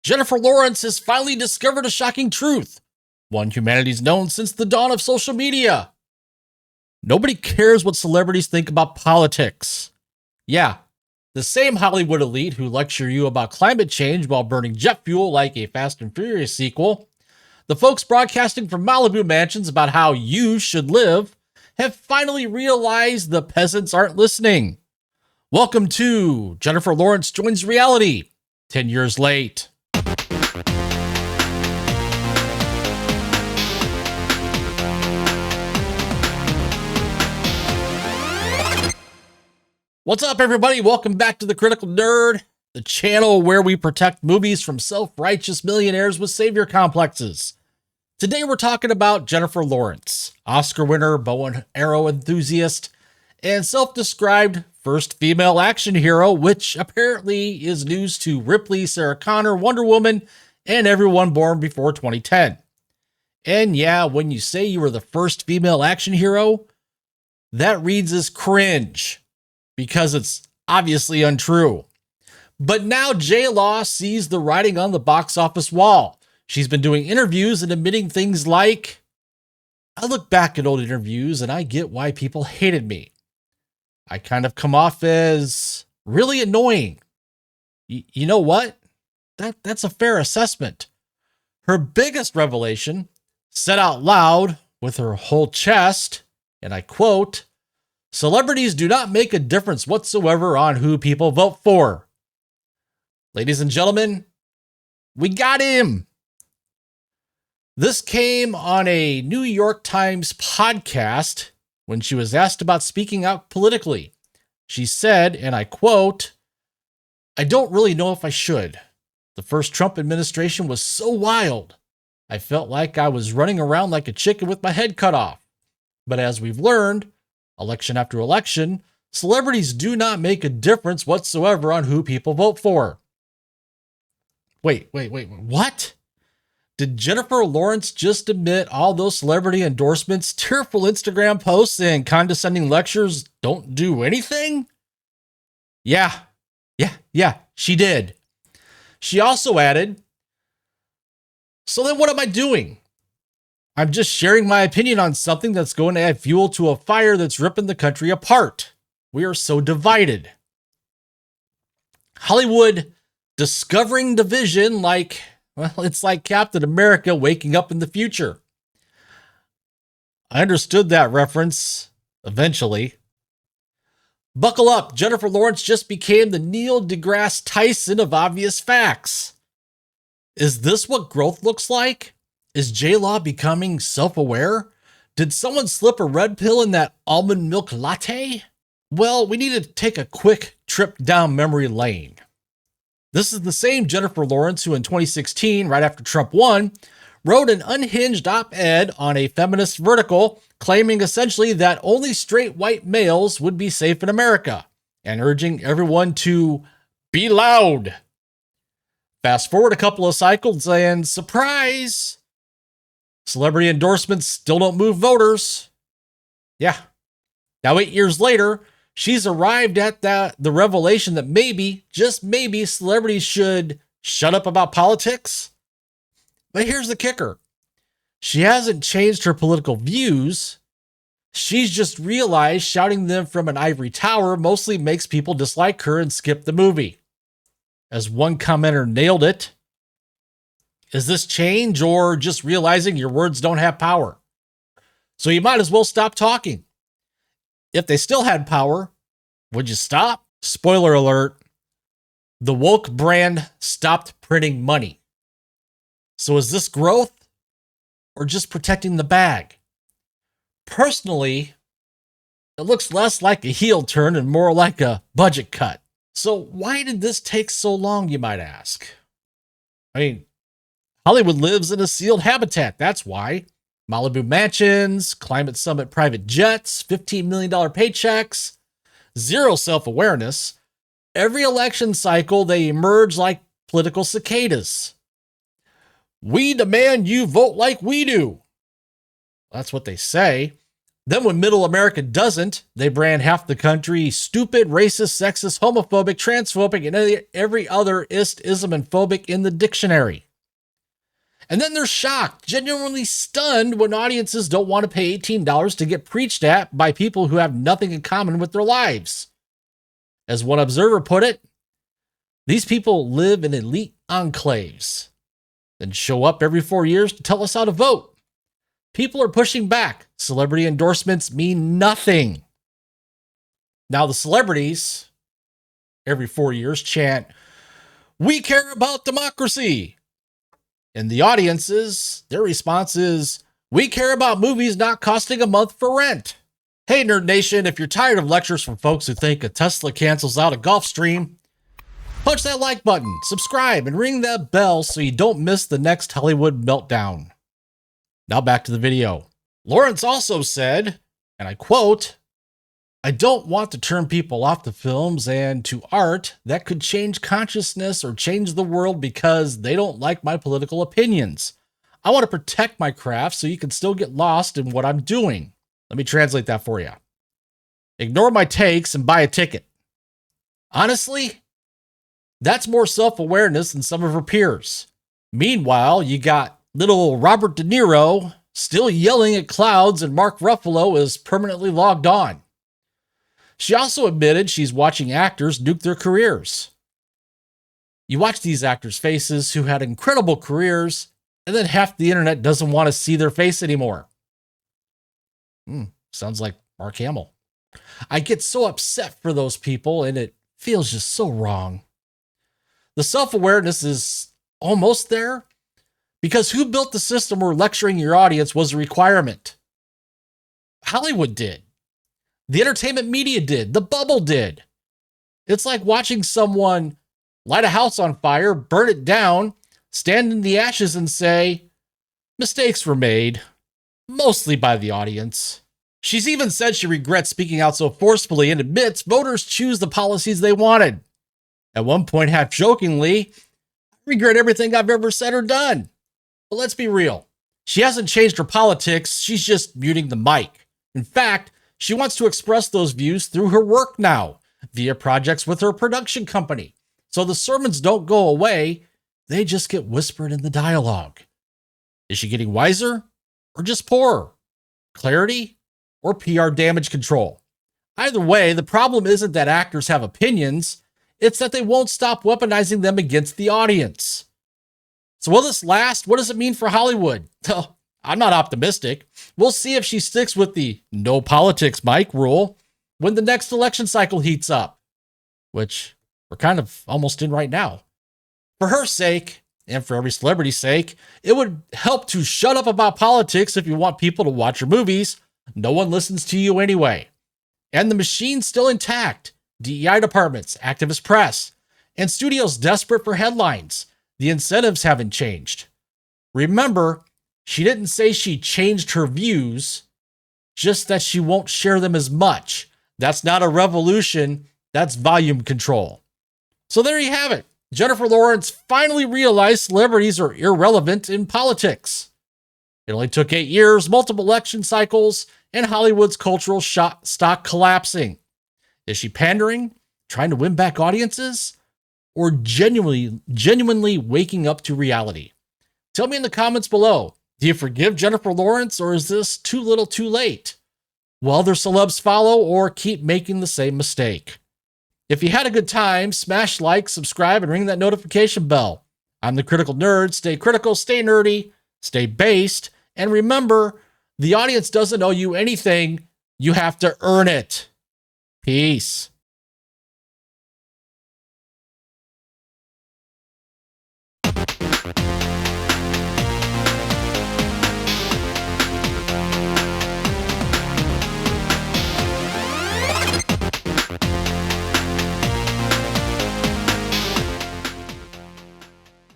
Jennifer Lawrence has finally discovered a shocking truth, one humanity's known since the dawn of social media. Nobody cares what celebrities think about politics. Yeah, the same Hollywood elite who lecture you about climate change while burning jet fuel like a Fast and Furious sequel, the folks broadcasting from Malibu mansions about how you should live, have finally realized the peasants aren't listening. Welcome to Jennifer Lawrence Joins Reality, 10 years late. What's up, everybody? Welcome back to The Critical Nerd, the channel where we protect movies from self-righteous millionaires with savior complexes. Today we're talking about Jennifer Lawrence, Oscar winner, bow and arrow enthusiast, and self-described first female action hero, which apparently is news to Ripley, Sarah Connor, Wonder Woman, and everyone born before 2010. And yeah, when you say you were the first female action hero, that reads as cringe, because it's obviously untrue. But now J-Law sees the writing on the box office wall. She's been doing interviews and admitting things like, I look back at old interviews and I get why people hated me. I kind of come off as really annoying. You know what? That's a fair assessment. Her biggest revelation, said out loud with her whole chest, and I quote, "Celebrities do not make a difference whatsoever on who people vote for." Ladies and gentlemen, we got him. This came on a New York Times podcast when she was asked about speaking out politically. She said, and I quote, "I don't really know if I should. The first Trump administration was so wild. I felt like I was running around like a chicken with my head cut off. But as we've learned, election after election, celebrities do not make a difference whatsoever on who people vote for." Wait, what? Did Jennifer Lawrence just admit all those celebrity endorsements, tearful Instagram posts, and condescending lectures don't do anything? Yeah, she did. She also added, "So then what am I doing? I'm just sharing my opinion on something that's going to add fuel to a fire that's ripping the country apart. We are so divided." Hollywood discovering division like, well, it's like Captain America waking up in the future. I understood that reference eventually. Buckle up, Jennifer Lawrence just became the Neil deGrasse Tyson of obvious facts. Is this what growth looks like? Is J-Law becoming self-aware? Did someone slip a red pill in that almond milk latte? Well, we need to take a quick trip down memory lane. This is the same Jennifer Lawrence who in 2016, right after Trump won, wrote an unhinged op-ed on a feminist vertical claiming essentially that only straight white males would be safe in America and urging everyone to be loud. Fast forward a couple of cycles and surprise, celebrity endorsements still don't move voters. Yeah. Now 8 years later, she's arrived at the revelation that maybe, just maybe, celebrities should shut up about politics. But here's the kicker. She hasn't changed her political views. She's just realized shouting them from an ivory tower mostly makes people dislike her and skip the movie. As one commenter nailed it, is this change or just realizing your words don't have power? So you might as well stop talking. If they still had power, would you stop? Spoiler alert, the woke brand stopped printing money. So is this growth or just protecting the bag? Personally, it looks less like a heel turn and more like a budget cut. So why did this take so long, you might ask? I mean, Hollywood lives in a sealed habitat, that's why. Malibu mansions, climate summit private jets, $15 million paychecks, zero self-awareness. Every election cycle, they emerge like political cicadas. We demand you vote like we do. That's what they say. Then when middle America doesn't, they brand half the country stupid, racist, sexist, homophobic, transphobic, and every other ism and phobic in the dictionary. And then they're shocked, genuinely stunned when audiences don't want to pay $18 to get preached at by people who have nothing in common with their lives. As one observer put it, these people live in elite enclaves, then show up every 4 years to tell us how to vote. People are pushing back. Celebrity endorsements mean nothing. Now the celebrities, every 4 years, chant, "We care about democracy." And the audiences, their response is, "We care about movies not costing a month for rent." Hey, Nerd Nation, if you're tired of lectures from folks who think a Tesla cancels out a Gulfstream, punch that like button, subscribe, and ring that bell so you don't miss the next Hollywood meltdown. Now back to the video. Lawrence also said, and I quote, "I don't want to turn people off to films and to art that could change consciousness or change the world because they don't like my political opinions. I want to protect my craft so you can still get lost in what I'm doing." Let me translate that for you. Ignore my takes and buy a ticket. Honestly, that's more self-awareness than some of her peers. Meanwhile, you got little Robert De Niro still yelling at clouds and Mark Ruffalo is permanently logged on. She also admitted she's watching actors nuke their careers. You watch these actors' faces who had incredible careers, and then half the internet doesn't want to see their face anymore. Sounds like Mark Hamill. I get so upset for those people, and it feels just so wrong. The self-awareness is almost there, because who built the system where lecturing your audience was a requirement? Hollywood did. The entertainment media did. The bubble did. It's like watching someone light a house on fire, burn it down, stand in the ashes and say, "Mistakes were made, mostly by the audience." She's even said she regrets speaking out so forcefully and admits voters choose the policies they wanted. At one point, half jokingly, "I regret everything I've ever said or done." But let's be real. She hasn't changed her politics. She's just muting the mic. In fact, she wants to express those views through her work now, via projects with her production company. So the sermons don't go away. They just get whispered in the dialogue. Is she getting wiser or just poorer? Clarity or PR damage control? Either way, the problem isn't that actors have opinions. It's that they won't stop weaponizing them against the audience. So will this last? What does it mean for Hollywood? Well, I'm not optimistic. We'll see if she sticks with the no politics mic rule when the next election cycle heats up, which we're kind of almost in right now. For her sake, and for every celebrity's sake, it would help to shut up about politics if you want people to watch your movies. No one listens to you anyway. And the machine's still intact. DEI departments, activist press, and studios desperate for headlines. The incentives haven't changed. Remember, she didn't say she changed her views, just that she won't share them as much. That's not a revolution, that's volume control. So there you have it. Jennifer Lawrence finally realized celebrities are irrelevant in politics. It only took 8 years, multiple election cycles, and Hollywood's cultural stock collapsing. Is she pandering, trying to win back audiences, or genuinely waking up to reality? Tell me in the comments below. Do you forgive Jennifer Lawrence, or is this too little too late? Will other celebs follow, or keep making the same mistake? If you had a good time, smash like, subscribe, and ring that notification bell. I'm the Critical Nerd. Stay critical, stay nerdy, stay based, and remember, the audience doesn't owe you anything. You have to earn it. Peace.